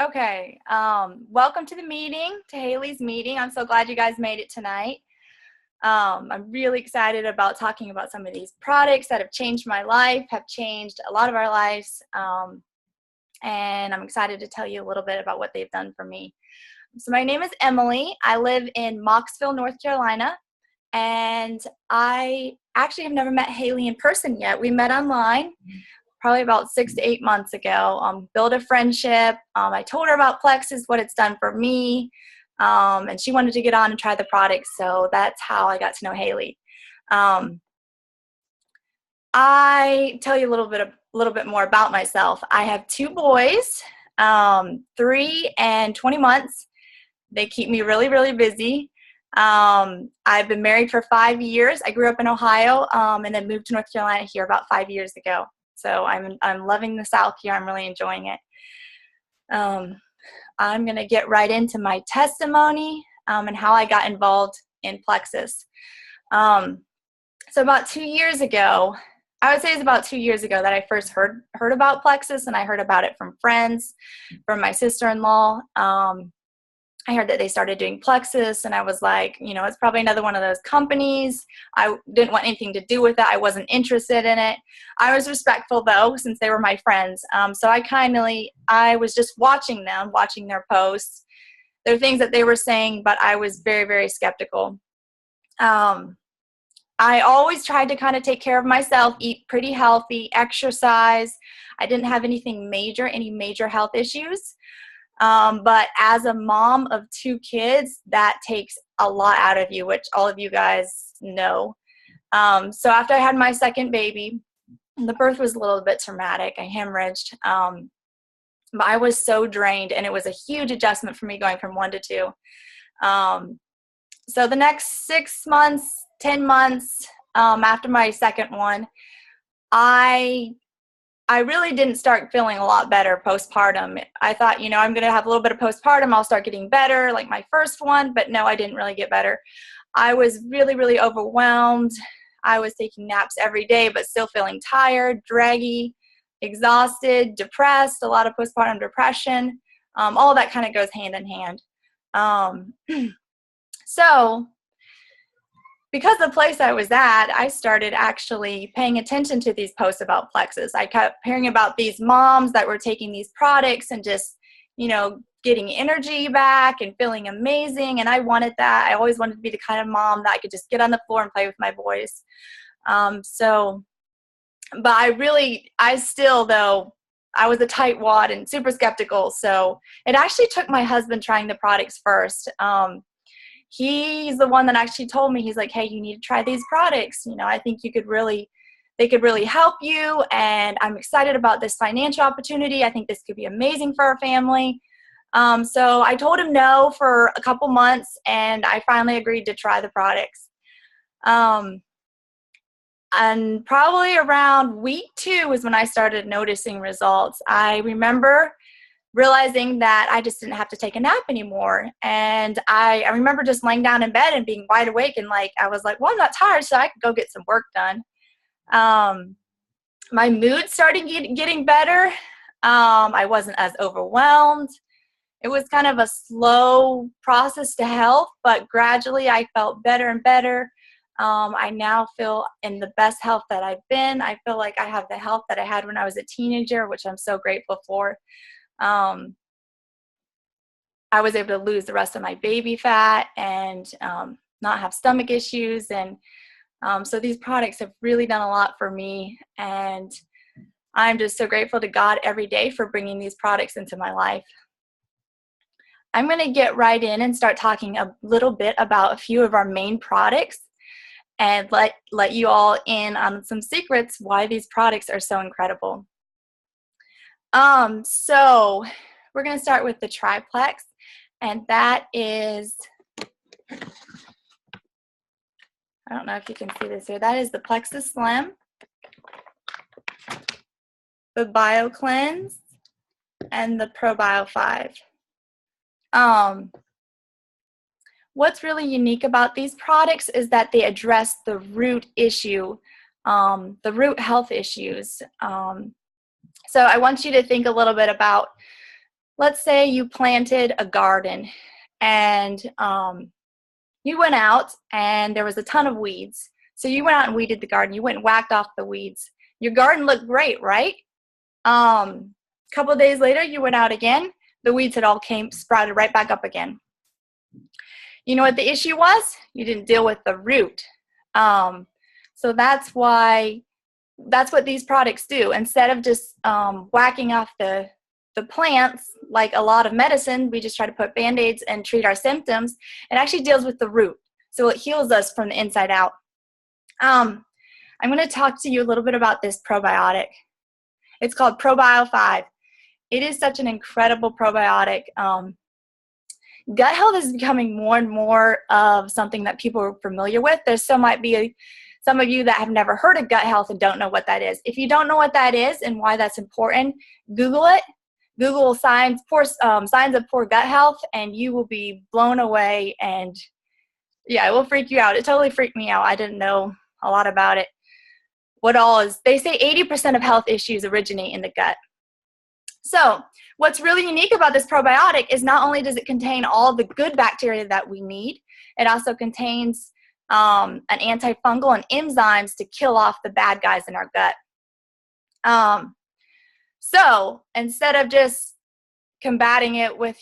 Okay, welcome to the meeting, to Haley's meeting. I'm so glad you guys made it tonight. I'm really excited about talking about some of these products that have changed my life, have changed a lot of our lives, and I'm excited to tell you a little bit about what they've done for me. So my name is Emily. I live in Mocksville, North Carolina, and I actually have never met Haley in person yet. We met online probably about 6 to 8 months ago. Build a friendship. I told her about Plexus, what it's done for me, and she wanted to get on and try the product, so that's how I got to know Haley. I tell you a little bit more about myself. I have two boys, 3 and 20 months. They keep me really, really busy. I've been married for 5 years. I grew up in Ohio, and then moved to North Carolina here about 5 years ago. So I'm loving the South here. I'm really enjoying it. I'm going to get right into my testimony and how I got involved in Plexus. So about 2 years ago, I would say it's about 2 years ago that I first heard about Plexus, and I heard about it from friends, from my sister-in-law. I heard that they started doing Plexus, and I was like, it's probably another one of those companies. I didn't want anything to do with it. I wasn't interested in it. I was respectful, though, since they were my friends. So I was just watching them, watching their posts. There were things that they were saying, but I was very, very skeptical. I always tried to kind of take care of myself, eat pretty healthy, exercise. I didn't have any major health issues. But as a mom of two kids, that takes a lot out of you, which all of you guys know. So after I had my second baby, the birth was a little bit traumatic. I hemorrhaged. But I was so drained, and it was a huge adjustment for me going from 1 to 2. So the next 6 months, 10 months after my second one, I really didn't start feeling a lot better postpartum. I thought, I'm going to have a little bit of postpartum. I'll start getting better like my first one. But no, I didn't really get better. I was really, really overwhelmed. I was taking naps every day, but still feeling tired, draggy, exhausted, depressed, a lot of postpartum depression. All that kind of goes hand in hand. So because the place I was at, I started actually paying attention to these posts about Plexus. I kept hearing about these moms that were taking these products and just, getting energy back and feeling amazing. And I wanted that. I always wanted to be the kind of mom that I could just get on the floor and play with my boys. But I was a tightwad and super skeptical. So it actually took my husband trying the products first. He's the one that actually told me, he's like, hey, you need to try these products. I think they could really help you. And I'm excited about this financial opportunity. I think this could be amazing for our family. So I told him no for a couple months, and I finally agreed to try the products. And probably around week 2 was when I started noticing results. I remember realizing that I just didn't have to take a nap anymore. And I remember just laying down in bed and being wide awake, and I was like, well, I'm not tired, so I could go get some work done. My mood started getting better. I wasn't as overwhelmed. It was kind of a slow process to health, but gradually I felt better and better. I now feel in the best health that I've been. I feel like I have the health that I had when I was a teenager, which I'm so grateful for. I was able to lose the rest of my baby fat and not have stomach issues. And so these products have really done a lot for me. And I'm just so grateful to God every day for bringing these products into my life. I'm going to get right in and start talking a little bit about a few of our main products and let you all in on some secrets why these products are so incredible. So we're going to start with the Triplex, and that is, I don't know if you can see this here, that is the Plexus Slim, the BioCleanse, and the ProBio 5. What's really unique about these products is that they address the root issue, the root health issues. So I want you to think a little bit about let's say you planted a garden and you went out and there was a ton of weeds. So you went out and weeded the garden. You went and whacked off the weeds. Your garden looked great, right? Couple of days later, you went out again. The weeds had all sprouted right back up again. You know what the issue was? You didn't deal with the root. So that's what these products do. Instead of just whacking off the plants like a lot of medicine, we just try to put Band-Aids and treat our symptoms. It actually deals with the root. So it heals us from the inside out. I'm going to talk to you a little bit about this probiotic. It's called ProBio5. It is such an incredible probiotic. Gut health is becoming more and more of something that people are familiar with. There still might be some of you that have never heard of gut health and don't know what that is. If you don't know what that is and why that's important, Google it. Google signs of poor gut health, and you will be blown away. And yeah, it will freak you out. It totally freaked me out. I didn't know a lot about it. They say 80% of health issues originate in the gut. So what's really unique about this probiotic is not only does it contain all the good bacteria that we need, it also contains an antifungal and enzymes to kill off the bad guys in our gut. So instead of just combating it with,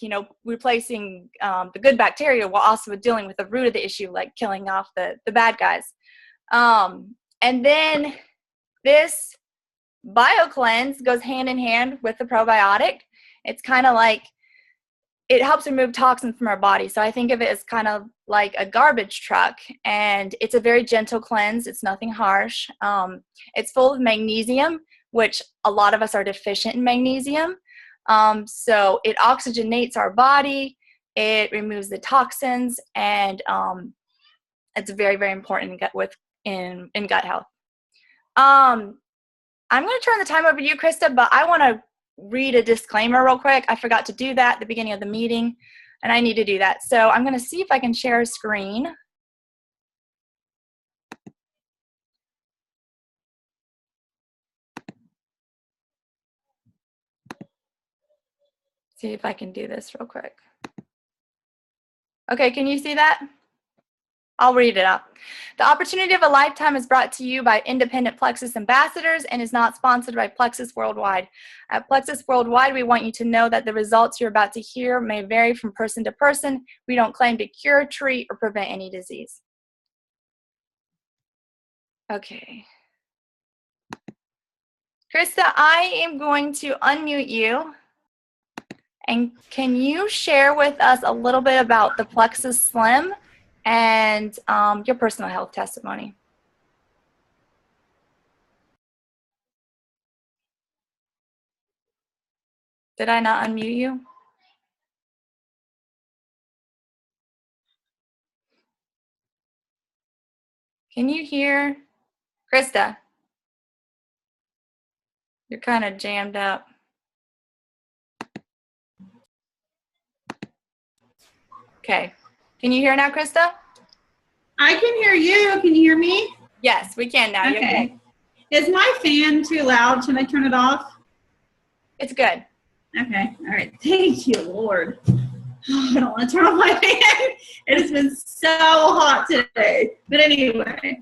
replacing the good bacteria, we're also dealing with the root of the issue, like killing off the bad guys. And then this BioCleanse goes hand in hand with the probiotic. It's kind of like it helps remove toxins from our body. So I think of it as kind of like a garbage truck, and it's a very gentle cleanse. It's nothing harsh. It's full of magnesium, which a lot of us are deficient in magnesium. So it oxygenates our body. It removes the toxins, and it's very, very important in gut health. I'm going to turn the time over to you, Krista, but I want to read a disclaimer real quick. I forgot to do that at the beginning of the meeting, and I need to do that. So I'm going to see if I can share a screen. See if I can do this real quick. Okay, can you see that? I'll read it out. The opportunity of a lifetime is brought to you by independent Plexus ambassadors and is not sponsored by Plexus Worldwide. At Plexus Worldwide, we want you to know that the results you're about to hear may vary from person to person. We don't claim to cure, treat, or prevent any disease. Okay. Krista, I am going to unmute you. And can you share with us a little bit about the Plexus Slim and your personal health testimony? Did I not unmute you? Can you hear? Krista, you're kind of jammed up. Okay. Can you hear now, Krista? I can hear you. Can you hear me? Yes, we can now. Okay. Is my fan too loud? Should I turn it off? It's good. Okay. All right. Thank you, Lord. I don't want to turn off my fan. It has been so hot today. But anyway.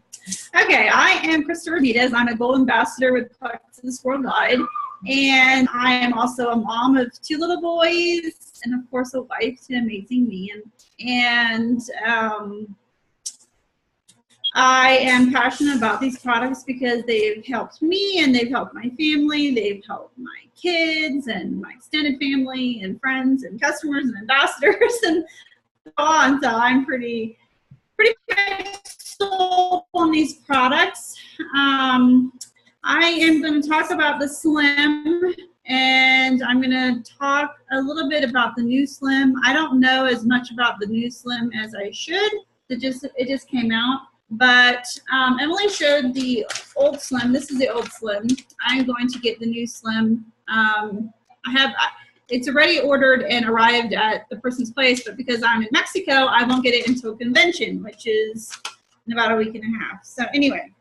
Okay. I am Krista Ramirez. I'm a Gold Ambassador with Plexus Worldwide. And I am also a mom of 2 little boys and, of course, a wife to an amazing man. And I am passionate about these products because they've helped me and they've helped my family. They've helped my kids and my extended family and friends and customers and ambassadors and so on. So I'm pretty much sold on these products. I am going to talk about the Slim, and I'm going to talk a little bit about the new Slim. I don't know as much about the new Slim as I should. It just came out. But Emily showed the old Slim. This is the old Slim. I'm going to get the new Slim. It's already ordered and arrived at the person's place, but because I'm in Mexico, I won't get it until convention, which is in about a week and a half. So anyway,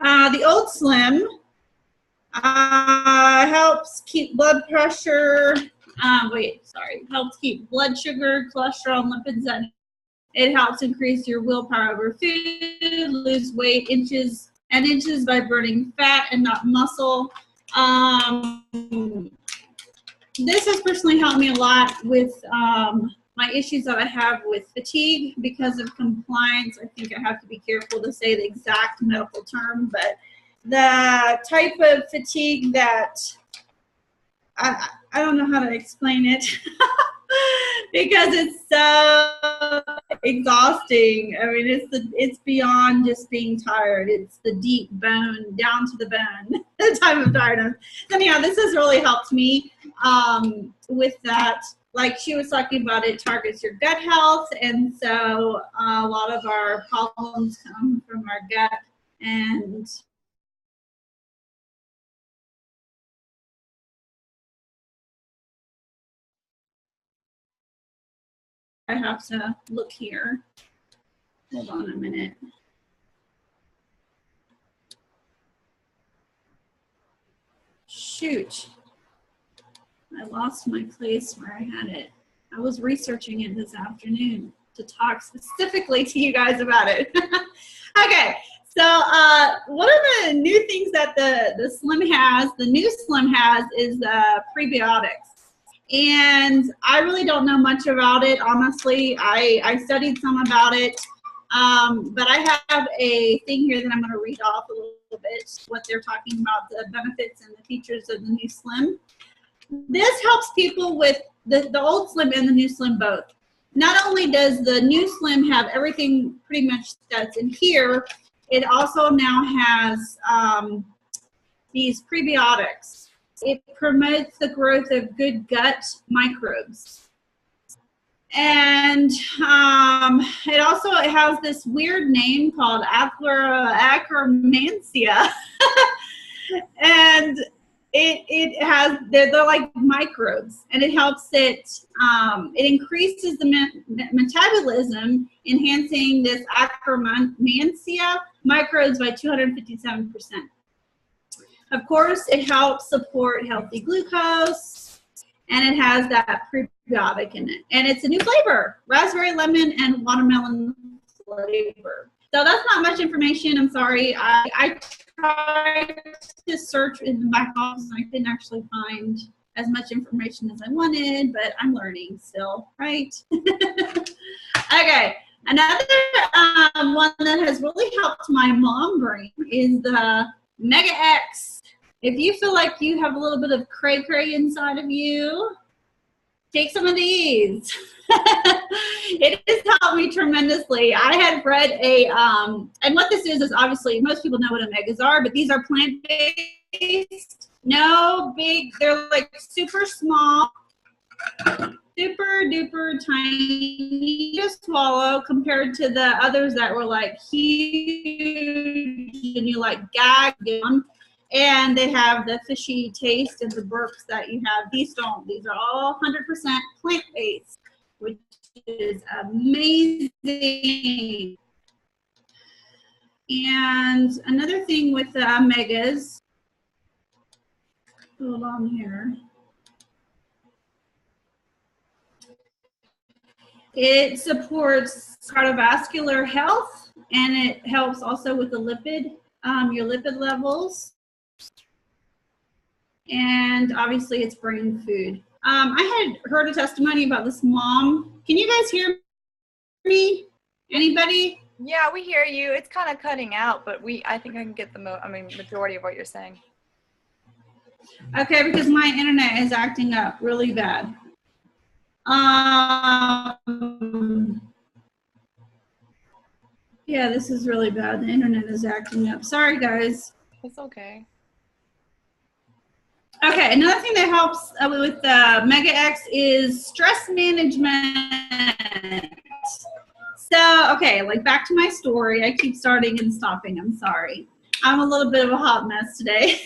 the old Slim helps keep blood pressure Helps keep blood sugar, cholesterol, and lipids at. It helps increase your willpower over food, lose weight inches and inches by burning fat and not muscle. This has personally helped me a lot with my issues that I have with fatigue because of compliance. I think I have to be careful to say the exact medical term, but the type of fatigue that I don't know how to explain it because it's so exhausting. I mean, it's beyond just being tired. It's the deep bone, down to the bone, the type of tiredness. So anyhow, this has really helped me with that. Like she was talking about, it targets your gut health, and so a lot of our problems come from our gut. And I have to look here. Hold on a minute. Shoot. I lost my place where I had it. I was researching it this afternoon to talk specifically to you guys about it. Okay, so one of the new things that the Slim has, the new Slim has, is prebiotics. And I really don't know much about it, honestly. I studied some about it, but I have a thing here that I'm going to read off a little bit, what they're talking about, the benefits and the features of the new Slim. This helps people with the old Slim and the new Slim both. Not only does the new Slim have everything pretty much that's in here, it also now has these prebiotics. It promotes the growth of good gut microbes. And it also has this weird name called Akkermansia. And it has, they're like microbes, and it helps it increases the metabolism, enhancing this Akkermansia microbes by 257%. Of course, it helps support healthy glucose, and it has that prebiotic in it. And it's a new flavor, raspberry, lemon, and watermelon flavor. So that's not much information. I'm sorry. I tried to search in the back office, and I couldn't actually find as much information as I wanted, but I'm learning still, right? Okay. Another one that has really helped my mom brain is the Mega X. If you feel like you have a little bit of cray-cray inside of you, take some of these. It has helped me tremendously. I had read and what this is obviously, most people know what omegas are, but these are plant-based, no big, they're like super small, super duper tiny to swallow compared to the others that were like huge and you like gag them. And they have the fishy taste and the burps that you have. These don't. These are all 100% plant-based, which is amazing. And another thing with the omegas, hold on here. It supports cardiovascular health, and it helps also with the lipid, your lipid levels. And obviously it's brain food. I had heard a testimony about this mom. Can you guys hear me? Anybody? Yeah, we hear you. It's kind of cutting out, but I think I can get the majority of what you're saying. Okay, because my internet is acting up really bad. Yeah, this is really bad. The internet is acting up. Sorry, guys. It's okay. Okay, another thing that helps with Mega X is stress management. So, okay, like back to my story. I keep starting and stopping. I'm sorry. I'm a little bit of a hot mess today.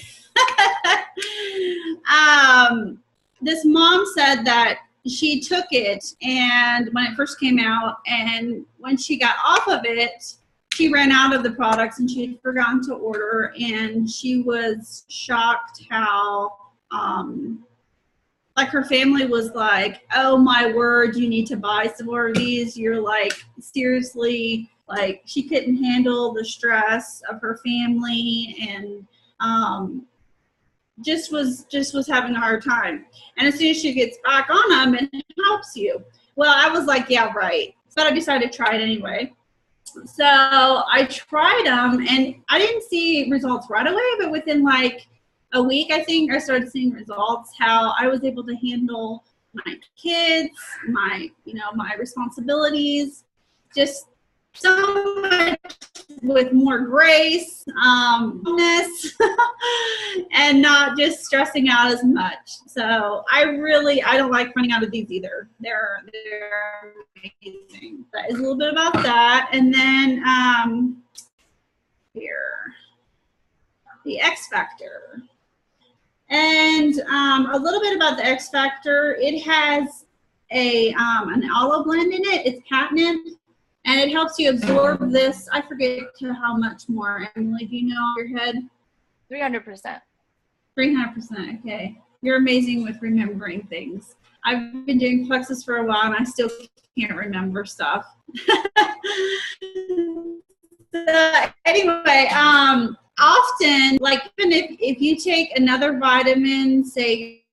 This mom said that she took it, and when it first came out, and when she got off of it, she ran out of the products and she had forgotten to order, and she was shocked how like her family was like, oh my word, you need to buy some more of these. You're like, seriously, like she couldn't handle the stress of her family, and just was having a hard time. And as soon as she gets back on them, it helps you. Well, I was like, yeah, right. But I decided to try it anyway. So I tried them, and I didn't see results right away, but within like a week, I think, I started seeing results, how I was able to handle my kids, my responsibilities, just so much with more grace, and not just stressing out as much. So I don't like running out of these either. They're amazing. That is a little bit about that. And then here, the X Factor. And a little bit about the X Factor. It has an aloe blend in it. It's patented. And it helps you absorb this. I forget to how much more. Emily, do you know off your head? 300%. 300%. Okay. You're amazing with remembering things. I've been doing Plexus for a while, and I still can't remember stuff. So anyway, often, like even if you take another vitamin, say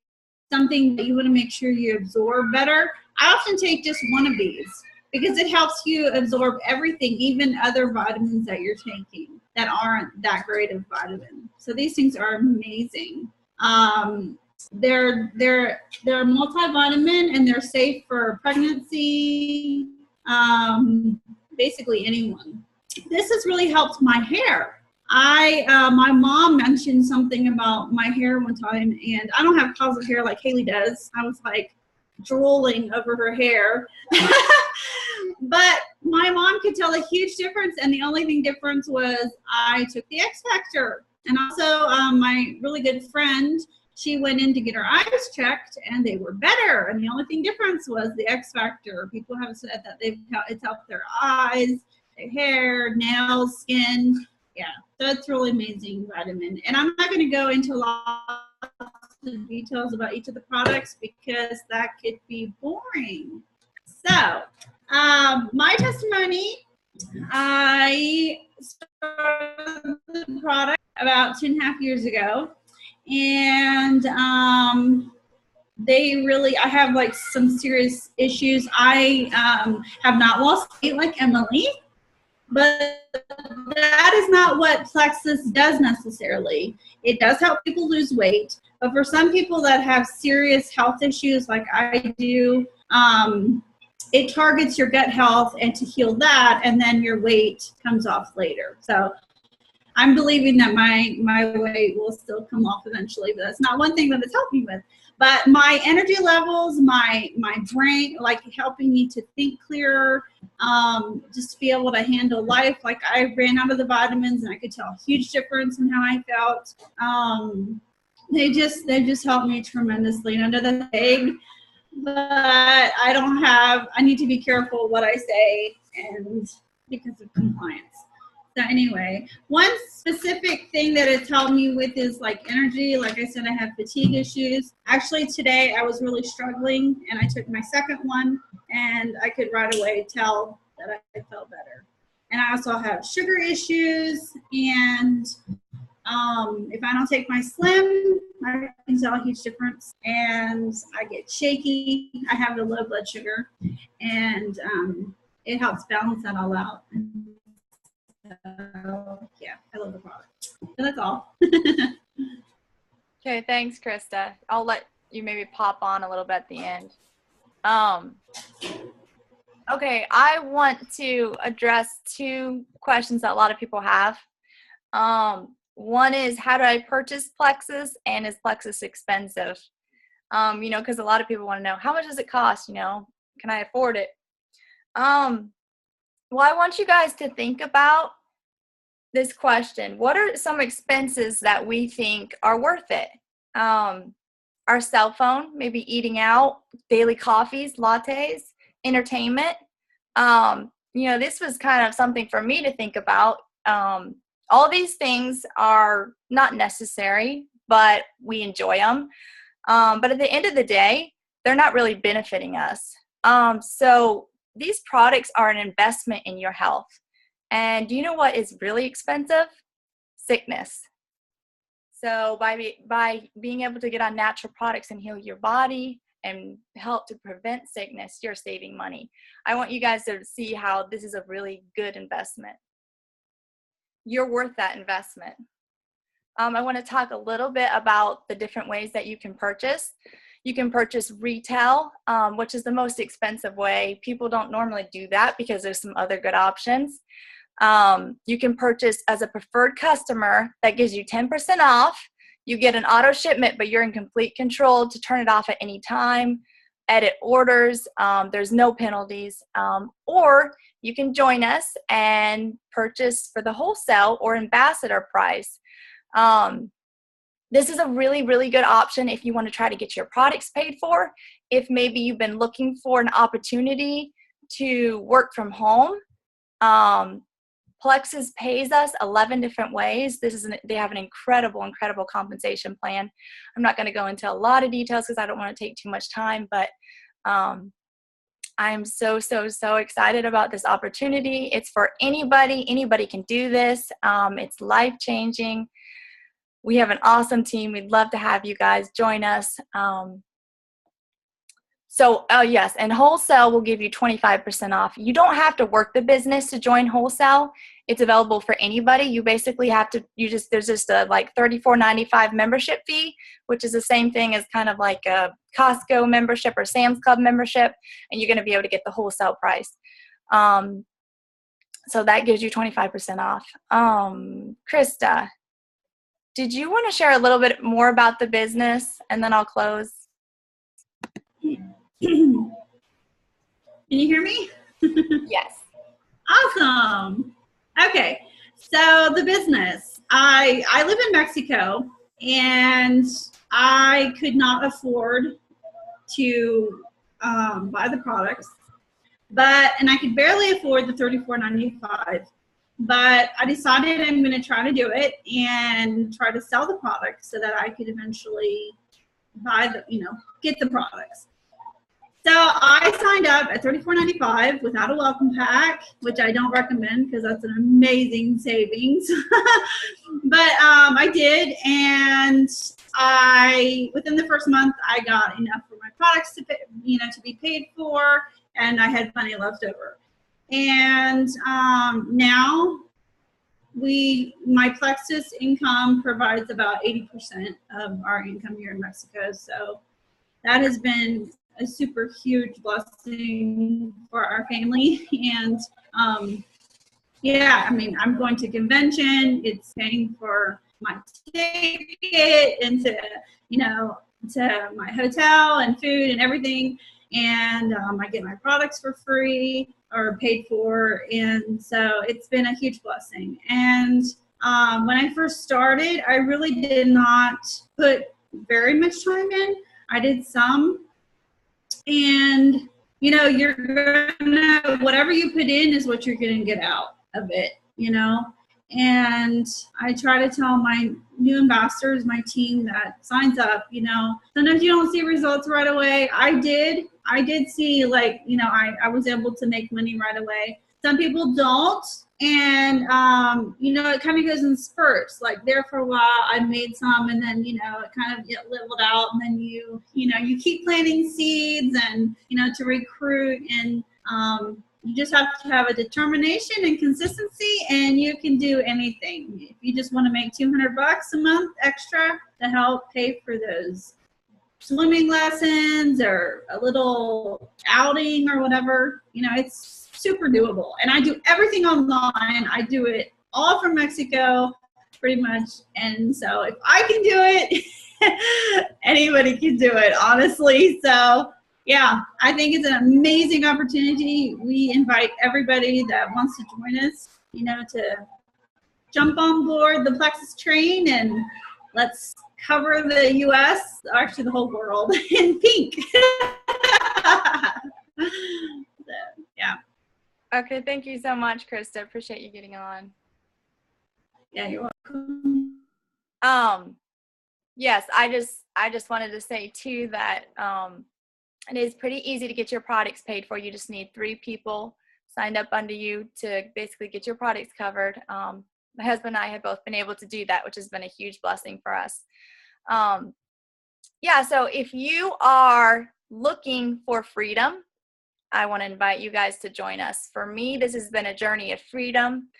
something that you want to make sure you absorb better, I often take just one of these, because it helps you absorb everything, even other vitamins that you're taking that aren't that great of vitamin. So these things are amazing. They're multivitamin, and they're safe for pregnancy, basically anyone. This has really helped my hair. My mom mentioned something about my hair one time, and I don't have closet hair like Haley does. I was like drooling over her hair. But my mom could tell a huge difference, and the only thing difference was I took the X Factor. And also my really good friend, she went in to get her eyes checked, and they were better. And the only thing difference was the X Factor. People have said that it's helped their eyes, their hair, nails, skin. Yeah, so it's really amazing vitamin. And I'm not going to go into lots of details about each of the products because that could be boring. So my testimony, I started the product about 2.5 years ago, and I have like some serious issues. I have not lost weight like Emily, but that is not what Plexus does necessarily. It does help people lose weight, but for some people that have serious health issues like I do, it targets your gut health and to heal that, and then your weight comes off later. So I'm believing that my weight will still come off eventually, but that's not one thing that it's helped me with. But my energy levels, my brain, like helping me to think clearer, just to be able to handle life. Like I ran out of the vitamins, and I could tell a huge difference in how I felt. They just helped me tremendously. And I know that's big, but I need to be careful what I say, and because of compliance. So anyway, one specific thing that it's helped me with is like energy. Like I said, I have fatigue issues. Actually, today I was really struggling, and I took my second one, and I could right away tell that I felt better. And I also have sugar issues, and if I don't take my Slim, I can tell a huge difference. And I get shaky. I have the low blood sugar, and it helps balance that all out. Yeah, I love the product. So that's all. Okay, thanks, Krista. I'll let you maybe pop on a little bit at the end. Okay, I want to address two questions that a lot of people have. One is, how do I purchase Plexus, and is Plexus expensive? Because a lot of people want to know, how much does it cost? Can I afford it? Well, I want you guys to think about this question. What are some expenses that we think are worth it? Our cell phone, maybe eating out, daily coffees, lattes, entertainment. This was kind of something for me to think about. All these things are not necessary, but we enjoy them. But at the end of the day, they're not really benefiting us. So these products are an investment in your health. And do you know what is really expensive? Sickness. So by being able to get on natural products and heal your body and help to prevent sickness, you're saving money. I want you guys to see how this is a really good investment. You're worth that investment. I want to talk a little bit about the different ways that you can purchase. You can purchase retail, which is the most expensive way. People don't normally do that because there's some other good options. You can purchase as a preferred customer. That gives you 10% off. You get an auto shipment, but you're in complete control to turn it off at any time, edit orders. There's no penalties. Or you can join us and purchase for the wholesale or ambassador price. This is a really, really good option if you want to try to get your products paid for. If maybe you've been looking for an opportunity to work from home, Plexus pays us 11 different ways. They have an incredible, incredible compensation plan. I'm not going to go into a lot of details because I don't want to take too much time, but I'm so, so, so excited about this opportunity. It's for anybody. Anybody can do this. It's life-changing. We have an awesome team. We'd love to have you guys join us. Yes, and wholesale will give you 25% off. You don't have to work the business to join wholesale. It's available for anybody. You basically have to, there's just a like $34.95 membership fee, which is the same thing as kind of like a Costco membership or Sam's Club membership, and you're going to be able to get the wholesale price. So that gives you 25% off. Krista, did you want to share a little bit more about the business, and then I'll close? Can you hear me? Yes. Awesome. Okay. So the business, I live in Mexico, and I could not afford to buy the products, and I could barely afford the $34.95. But I decided I'm going to try to do it and try to sell the products so that I could eventually get the products. So I signed up at $34.95 without a welcome pack, which I don't recommend because that's an amazing savings. But I did, and within the first month I got enough for my products to be paid for, and I had money left over. And now my Plexus income provides about 80% of our income here in Mexico. So that has been a super huge blessing for our family. And I'm going to convention. It's paying for my ticket and to my hotel and food and everything. And I get my products for free or paid for. And so it's been a huge blessing. And when I first started, I really did not put very much time in. I did some. And, whatever you put in is what you're going to get out of it, And I try to tell my new ambassadors, my team that signs up, sometimes you don't see results right away. I did see, I was able to make money right away. Some people don't. And, it kind of goes in spurts. Like there for a while, I made some, and then, it kind of leveled out. And then you keep planting seeds and, to recruit. And you just have to have a determination and consistency, and you can do anything. If you just want to make $200 a month extra to help pay for those swimming lessons or a little outing or whatever, it's super doable. And I do everything online. I do it all from Mexico, pretty much. And so if I can do it, anybody can do it, honestly. So yeah, I think it's an amazing opportunity. We invite everybody that wants to join us, to jump on board the Plexus train, and let's cover the U.S., actually the whole world, in pink. Yeah. Okay, thank you so much, Krista. Appreciate you getting on. Yeah, you're welcome. Yes, I just wanted to say too that it is pretty easy to get your products paid for. You just need 3 people signed up under you to basically get your products covered. My husband and I have both been able to do that, which has been a huge blessing for us. Um, yeah, so if you are looking for freedom, I want to invite you guys to join us. For me, this has been a journey of freedom,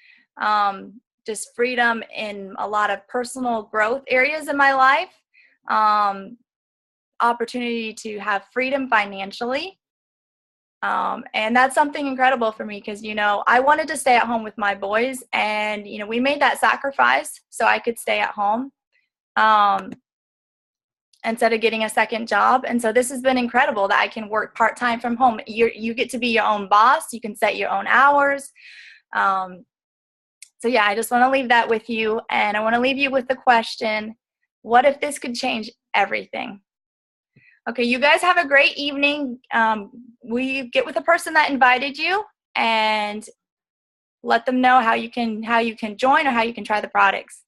just freedom in a lot of personal growth areas in my life, opportunity to have freedom financially. And that's something incredible for me because, I wanted to stay at home with my boys, and, we made that sacrifice so I could stay at home. Instead of getting a second job. And so this has been incredible that I can work part-time from home. You get to be your own boss. You can set your own hours. So yeah, I just want to leave that with you. And I want to leave you with the question, what if this could change everything? Okay, you guys have a great evening. We get with the person that invited you and let them know how you can join or how you can try the products.